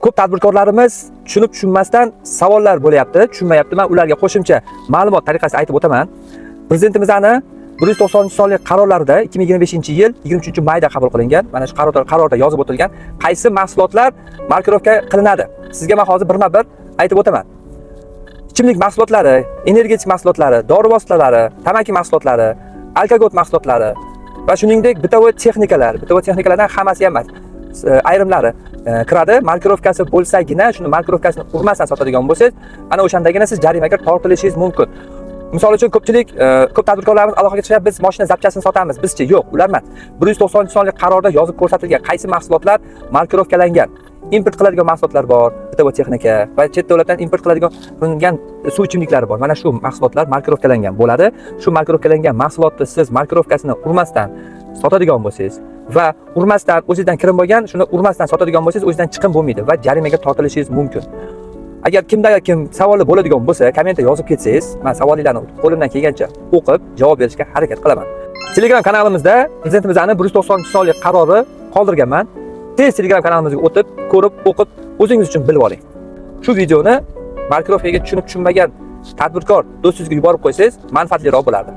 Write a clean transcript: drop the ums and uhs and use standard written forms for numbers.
Ko'p tadbirkorlarimiz tushunib-tushunmasdan savollar bo'layapti, tushunmayapti. Men ularga qo'shimcha ma'lumot tariqasida aytib o'taman. Prezidentimizning 190-sonli qarorlarida 2025-yil 23-mayda qabul qilingan. Mana shu qarorda yozib o'tilgan qaysi mahsulotlar markirovka qilinadi. Sizga men hozir birma-bir aytib o'taman. Ichimlik mahsulotlari, energetik mahsulotlari, dori vositalari, tamaki mahsulotlari, alkogol mahsulotlari va shuningdek bitovoy texnikalardan hammasi ham emas. Ayrimlari kiradi. Markirovkasi bo'lsagina, shuni markirovkasini urmasdan sotadigan bo'lsangiz, ana o'shandagina siz jarimaga tortilishingiz mumkin. Misol uchun ko'pchilik ko'p tadbirkorlarimiz aloqaga chiqib, biz mashina zapchasini sotamiz, bizchi yo'q, ular emas. 190-sonli qarorda yozib ko'rsatilgan qaysi mahsulotlar markirovkalangan. Import qiladigan mahsulotlar bor, bitovoy texnika va chet davlatdan import qilingan suv ichimliklari bor. Mana shu mahsulotlar markirovkalangan bo'ladi. Shu markirovkalangan mahsulotni siz markirovkasini urmasdan sotadigan bo'lsangiz va urmasdan o'zingizdan kirim bo'lgan, shuni urmasdan sotadigan bo'lsangiz, o'zingizdan chiqim bo'lmaydi va jarimaga tortilishingiz mumkin. Agar kim savoli bo'ladigan bo'lsa, kommentda yozib ketsangiz, men savolinglarni qo'limdan kelgancha o'qib, javob berishga harakat qilaman. Telegram kanalimizda prezidentimizning 190-sonli qarori qoldirganman. Tez Telegram kanalimizga o'tib, ko'rib, o'qib, o'zingiz uchun bilib oling. Shu videoni markirovkaga tushunib-tushunmagan tadbirkor do'stingizga yuborib qo'ysangiz, manfaatliroq bo'lardi.